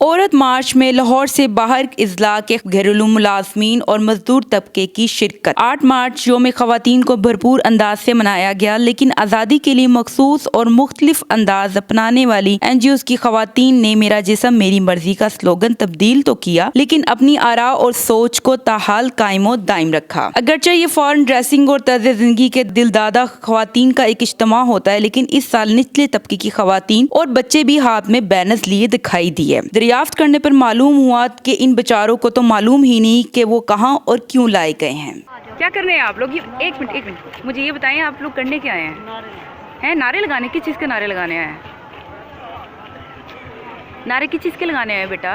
औरत मार्च में लाहौर से बाहर इजला के घरेलू मुलाजमीन और मजदूर तबके की शिरकत। 8 मार्च यौम ख़वातीन को भरपूर अंदाज से मनाया गया, लेकिन आज़ादी के लिए मखसूस और मुख्तलिफ अंदाज अपनाने वाली NGOs की ख़वातीन ने मेरा जिस्म मेरी मर्जी का स्लोगन तब्दील तो किया, लेकिन अपनी आरा और सोच को ताहाल कायमो दायम रखा। अगरचे ये फॉरेन ड्रेसिंग और तर्ज जिंदगी के दिलदादा ख़वातीन का एक इज्तिमा होता है, लेकिन इस साल निचले तबके की ख़वातीन और बच्चे भी हाथ में बैनर्स लिए दिखाई दिए। दरियाफ्त करने पर मालूम हुआ कि इन बेचारों को तो मालूम ही नहीं कि वो कहां और क्यों लाए गए हैं। क्या कर रहे हैं आप लोग? एक मिनट मुझे ये बताएं, आप लोग करने क्या आए हैं? नारे लगाने? किस चीज़ के नारे लगाने आए हैं? नारे किस चीज़ के लगाने आए बेटा?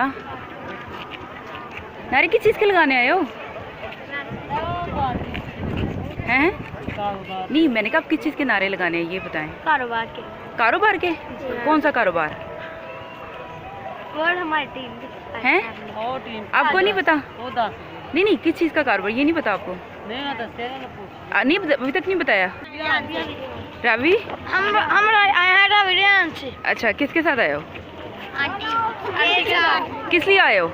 नारे किस चीज़ के लगाने आए हो? हैं? नहीं, मैंने कहा आप किस चीज़ के नारे लगाने हैं, ये बताएं। कारोबार के। कारोबार के? कौन सा कारोबार और हमारी टीम है? आपको नहीं पता? नहीं, किस चीज़ का कारोबार, ये नहीं पता आपको? नहीं, अभी तक नहीं बताया। रावी? हम आए हैं रावी से। अच्छा, किसके साथ आए हो? किस लिए आए हो?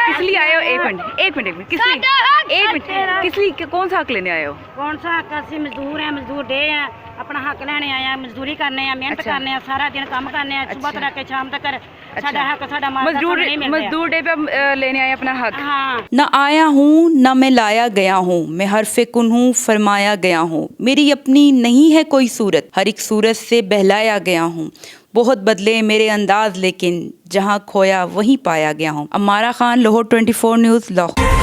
किस लिए आए हो? एक मिनट किस लिए, कौन सा हक लेने आए हो? कौन सा हक? असं मजदूर हैं, मजदूर डे हैं, अपना हक लेने आए हैं, मजदूरी करने हैं, मेहनत करने हैं, सारा दिन काम करने हैं, सुबह से लेकर शाम तक साडा हक साडा मजदूर डे पे लेने आए अपना हक। हाँ। न आया हूँ न मैं लाया गया हूँ, मैं हरफे कुन हूँ फरमाया गया हूँ, मेरी अपनी नहीं है कोई सूरत, हर एक सूरत से बहलाया गया हूँ, बहुत बदले मेरे अंदाज लेकिन जहाँ खोया वहीं पाया गया हूँ। अमारा खान, लाहौर 24 न्यूज़, लाहौर।